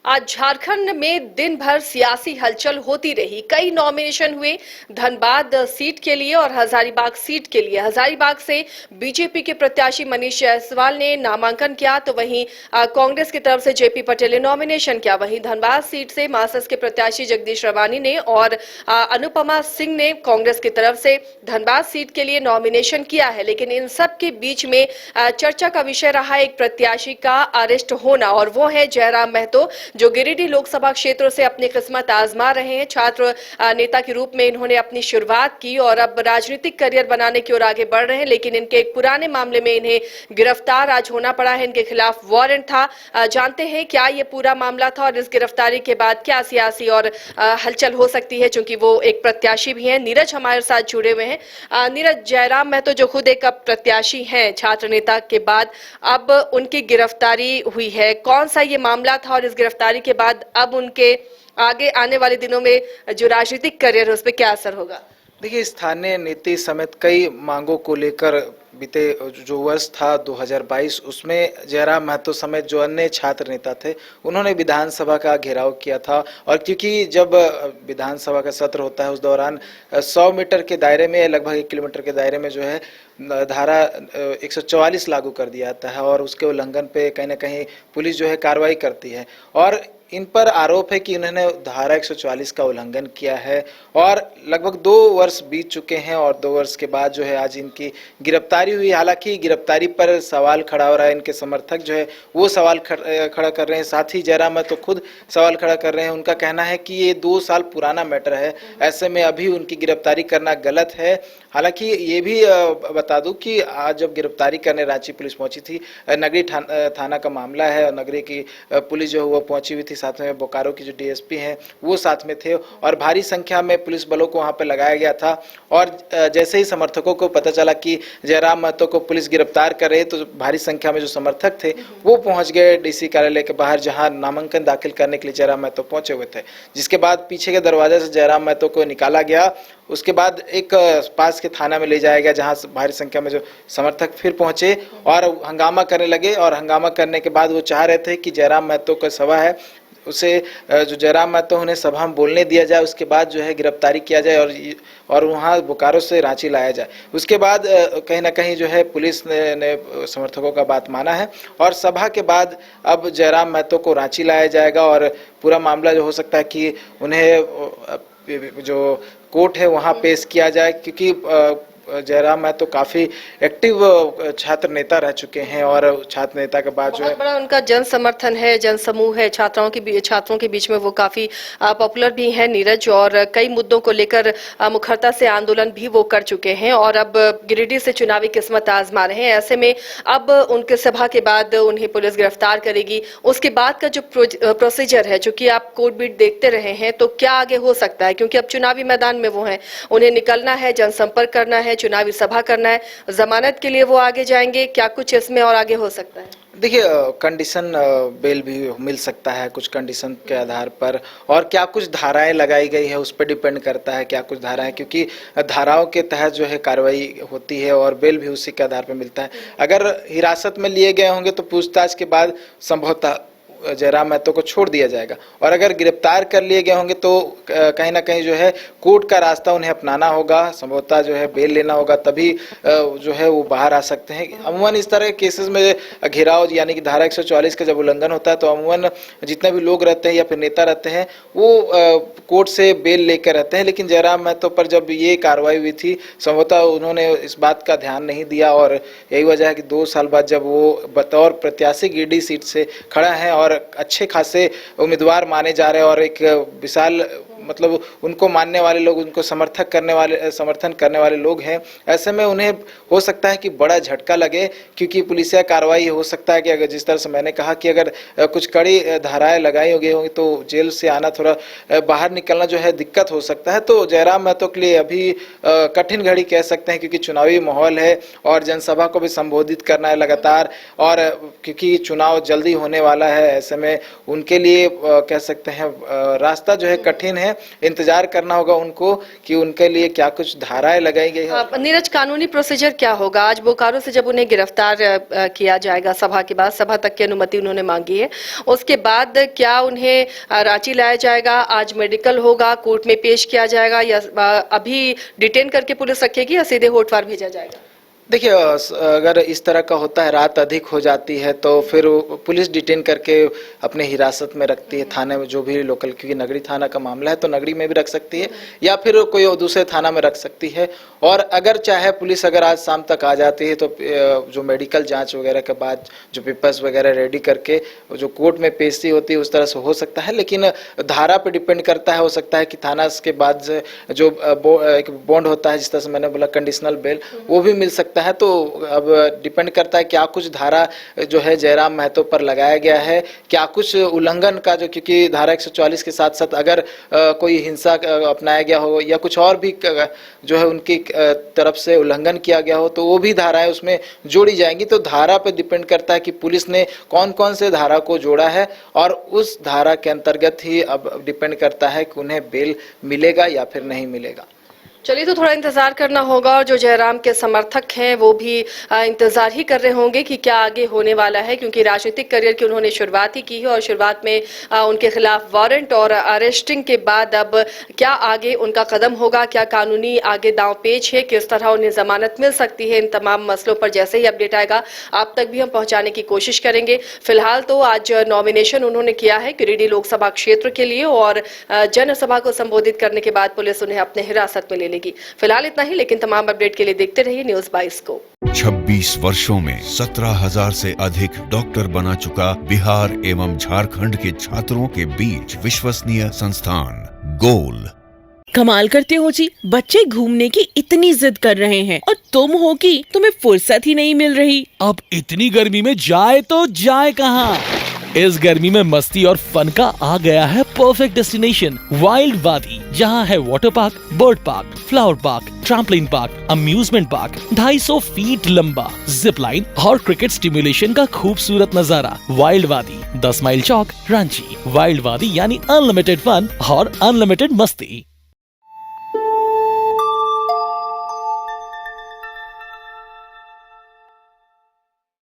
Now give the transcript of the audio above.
आज झारखंड में दिन भर सियासी हलचल होती रही। कई नॉमिनेशन हुए धनबाद सीट के लिए और हजारीबाग सीट के लिए। हजारीबाग से बीजेपी के प्रत्याशी मनीष जायसवाल ने नामांकन किया, तो वहीं कांग्रेस की तरफ से जेपी पटेल ने नॉमिनेशन किया। वहीं धनबाद सीट से मार्क्सवादी के प्रत्याशी जगदीश रवानी ने और अनुपमा सिंह ने कांग्रेस की तरफ से धनबाद सीट के लिए नॉमिनेशन किया है। लेकिन इन सब के बीच में चर्चा का विषय रहा एक प्रत्याशी का अरेस्ट होना, और वो है जयराम महतो, जो गिरिडीह लोकसभा क्षेत्र से अपनी किस्मत आजमा रहे हैं। छात्र नेता के रूप में इन्होंने अपनी शुरुआत की और अब राजनीतिक करियर बनाने की ओर आगे बढ़ रहे हैं। लेकिन इनके एक पुराने मामले में इन्हें गिरफ्तार आज होना पड़ा है। इनके खिलाफ वारंट था। जानते हैं क्या ये पूरा मामला था और इस गिरफ्तारी के बाद क्या सियासी और हलचल हो सकती है, क्योंकि वो एक प्रत्याशी भी हैं। नीरज हमारे साथ जुड़े हुए हैं। नीरज, जयराम महतो जो खुद एक अब प्रत्याशी हैं छात्र नेता के बाद, अब उनकी गिरफ्तारी हुई है। कौन सा ये मामला था और इस गिरफ्तारी के बाद अब उनके आगे आने वाले दिनों में जो राजनीतिक करियर है उस पर क्या असर होगा? देखिए, स्थानीय नीति समेत कई मांगों को लेकर बीते जो वर्ष था 2022, उसमें जयराम महतो समेत जो अन्य छात्र नेता थे उन्होंने विधानसभा का घेराव किया था। और क्योंकि जब विधानसभा का सत्र होता है उस दौरान 100 मीटर के दायरे में, लगभग 1 किलोमीटर के दायरे में जो है धारा 144 लागू कर दिया जाता है और उसके उल्लंघन पे कहीं ना कहीं पुलिस जो है कार्रवाई करती है। और इन पर आरोप है कि उन्होंने धारा 144 का उल्लंघन किया है और लगभग 2 वर्ष बीत चुके हैं और 2 वर्ष के बाद जो है आज इनकी गिरफ्तारी हुई। हालांकि गिरफ्तारी पर सवाल खड़ा हो रहा है, इनके समर्थक जो है वो सवाल खड़ा कर रहे हैं, साथ ही जयराम महतो खुद सवाल खड़ा कर रहे हैं। उनका कहना है कि ये 2 साल पुराना मैटर है, ऐसे में अभी उनकी गिरफ्तारी करना गलत है। हालांकि ये भी बता दूं कि आज जब गिरफ्तारी करने रांची पुलिस पहुंची थी, नगरी थाना का मामला है और नगरी की पुलिस जो है वो पहुंची हुई थी, साथ में बोकारो की जो डीएसपी हैं वो साथ में थे और भारी संख्या में पुलिस बलों को वहां पे लगाया गया था। और जैसे ही समर्थकों को पता चला कि जयराम महतो को पुलिस गिरफ्तार कर रही है, तो भारी संख्या में जो समर्थक थे वो पहुंच गए डीसी कार्यालय के बाहर, जहां नामांकन दाखिल करने के लिए जयराम महतो पहुंचे हुए थे। जिसके बाद पीछे के दरवाजे से जयराम महतो को निकाला गया। उसके बाद एक पास के थाना में ले जाया गया, जहां भारी संख्या में जो समर्थक फिर पहुंचे और हंगामा करने लगे। और हंगामा करने के बाद वो चाह रहे थे कि जयराम महतो का सभा है उसे, जो जयराम महतो उन्हें सभा में बोलने दिया जाए, उसके बाद जो है गिरफ्तारी किया जाए और वहाँ बोकारो से रांची लाया जाए। उसके बाद कहीं ना कहीं जो है पुलिस ने समर्थकों का बात माना है और सभा के बाद अब जयराम महतो को रांची लाया जाएगा और पूरा मामला जो हो सकता है कि उन्हें जो कोर्ट है वहाँ पेश किया जाए, क्योंकि जयराम महतो काफी एक्टिव छात्र नेता रह चुके हैं और छात्र नेता के बाद जो है बड़ा उनका जन समर्थन है, जन समूह है, छात्रों के बीच में वो काफी पॉपुलर भी हैं नीरज, और कई मुद्दों को लेकर मुखरता से आंदोलन भी वो कर चुके हैं और अब गिरिडीह से चुनावी किस्मत आजमा रहे हैं। ऐसे में अब उनके सभा के बाद उन्हें पुलिस गिरफ्तार करेगी। उसके बाद का जो प्रोसीजर है, जो कि आप कोर्ट बीट देखते रहे हैं, तो क्या आगे हो सकता है? क्योंकि अब चुनावी मैदान में वो हैं, उन्हें निकलना है, जनसंपर्क करना है, चुनावी सभा करना है, जमानत के लिए वो आगे जाएंगे। क्या कुछ इसमें और आगे हो सकता है? देखिए, कंडीशन बेल भी मिल सकता है कुछ कंडीशन के आधार पर, और क्या कुछ धाराएं लगाई गई है उस पर डिपेंड करता है क्या कुछ धाराएं, क्योंकि धाराओं के तहत जो है कार्रवाई होती है और बेल भी उसी के आधार पर मिलता है। अगर हिरासत में लिए गए होंगे तो पूछताछ के बाद संभवतः जयराम महतो को छोड़ दिया जाएगा, और अगर गिरफ्तार कर लिए गए होंगे तो कहीं ना कहीं जो है कोर्ट का रास्ता उन्हें अपनाना होगा, संभवतः जो है बेल लेना होगा, तभी जो है वो बाहर आ सकते हैं। अमूमन इस तरह के केसेस में घेराव यानी कि धारा 144 का जब उल्लंघन होता है तो अमूमन जितने भी लोग रहते हैं या फिर नेता रहते हैं वो कोर्ट से बेल लेकर रहते हैं। लेकिन जयराम महतो पर जब ये कार्रवाई हुई थी, संभवतः उन्होंने इस बात का ध्यान नहीं दिया और यही वजह है कि 2 साल बाद जब वो बतौर प्रत्याशी गिरिडीह सीट से खड़ा है और अच्छे खासे उम्मीदवार माने जा रहे हैं और एक विशाल मतलब उनको मानने वाले लोग, उनको समर्थन करने वाले लोग हैं, ऐसे में उन्हें हो सकता है कि बड़ा झटका लगे, क्योंकि पुलिसिया कार्रवाई हो सकता है कि अगर जिस तरह से मैंने कहा कि अगर कुछ कड़ी धाराएं लगाई गई होंगी तो जेल से आना, थोड़ा बाहर निकलना जो है दिक्कत हो सकता है। तो जयराम महतो के लिए अभी कठिन घड़ी कह सकते हैं, क्योंकि चुनावी माहौल है और जनसभा को भी संबोधित करना है लगातार, और क्योंकि चुनाव जल्दी होने वाला है, ऐसे में उनके लिए कह सकते हैं रास्ता जो है कठिन है। इंतजार करना होगा उनको कि उनके लिए क्या कुछ धाराएं लगाई गई है। नीरज, कानूनी प्रोसीजर क्या होगा? आज बोकारो से जब उन्हें गिरफ्तार किया जाएगा सभा के बाद, सभा तक की अनुमति उन्होंने मांगी है, उसके बाद क्या उन्हें रांची लाया जाएगा? आज मेडिकल होगा, कोर्ट में पेश किया जाएगा, या अभी डिटेन करके पुलिस रखेगी, या सीधे होटवार भेजा जाएगा? देखिए, अगर इस तरह का होता है, रात अधिक हो जाती है तो फिर पुलिस डिटेन करके अपने हिरासत में रखती है थाने में, जो भी लोकल, क्योंकि नगरी थाना का मामला है तो नगरी में भी रख सकती है या फिर कोई दूसरे थाना में रख सकती है। और अगर चाहे पुलिस अगर आज शाम तक आ जाती है तो जो मेडिकल जांच वगैरह के बाद जो पेपर्स वगैरह रेडी करके जो कोर्ट में पेशी होती है उस तरह से हो सकता है, लेकिन धारा पे डिपेंड करता है। हो सकता है कि थाना के बाद जो एक बॉन्ड होता है, जिस तरह से मैंने बोला कंडीशनल बेल, वो भी मिल सकता है। तो अब डिपेंड करता है क्या कुछ धारा जो है जयराम महतो पर लगाया गया है, क्या कुछ उल्लंघन का, जो क्योंकि धारा 144 के साथ साथ अगर कोई हिंसा अपनाया गया हो या कुछ और भी जो है उनकी तरफ से उल्लंघन किया गया हो तो वो भी धाराएं उसमें जोड़ी जाएंगी। तो धारा पर डिपेंड करता है कि पुलिस ने कौन कौन से धारा को जोड़ा है और उस धारा के अंतर्गत ही अब डिपेंड करता है कि उन्हें बेल मिलेगा या फिर नहीं मिलेगा। चलिए, तो थोड़ा इंतजार करना होगा, और जो जयराम के समर्थक हैं वो भी इंतजार ही कर रहे होंगे कि क्या आगे होने वाला है, क्योंकि राजनीतिक करियर की उन्होंने शुरुआत ही की है और शुरुआत में उनके खिलाफ वारंट और अरेस्टिंग के बाद अब क्या आगे उनका कदम होगा, क्या कानूनी आगे दांव पेच है, किस तरह उन्हें जमानत मिल सकती है, इन तमाम मसलों पर जैसे ही अपडेट आएगा आप तक भी हम पहुंचाने की कोशिश करेंगे। फिलहाल तो आज नॉमिनेशन उन्होंने किया है गिरिडीह लोकसभा क्षेत्र के लिए, और जनसभा को संबोधित करने के बाद पुलिस उन्हें अपने हिरासत में ले लेगी। फिलहाल इतना ही, लेकिन तमाम अपडेट के लिए देखते रहिए न्यूज़ 22 को। 26 वर्षों में 17,000 से अधिक डॉक्टर बना चुका बिहार एवं झारखंड के छात्रों के बीच विश्वसनीय संस्थान गोल। कमाल करते हो जी, बच्चे घूमने की इतनी जिद कर रहे हैं और तुम हो कि तुम्हें फुर्सत ही नहीं मिल रही। अब इतनी गर्मी में जाए तो जाए कहाँ? इस गर्मी में मस्ती और फन का आ गया है परफेक्ट डेस्टिनेशन वाइल्ड वादी, जहाँ है water park, bird park, flower park, trampoline park, amusement park, 250 feet लंबा, जिप लाइन और क्रिकेट स्टिमुलेशन का खूबसूरत नजारा। वाइल्ड वादी, 10 माइल चौक, रांची। वाइल्ड वादी यानी अनलिमिटेड फन और अनलिमिटेड मस्ती।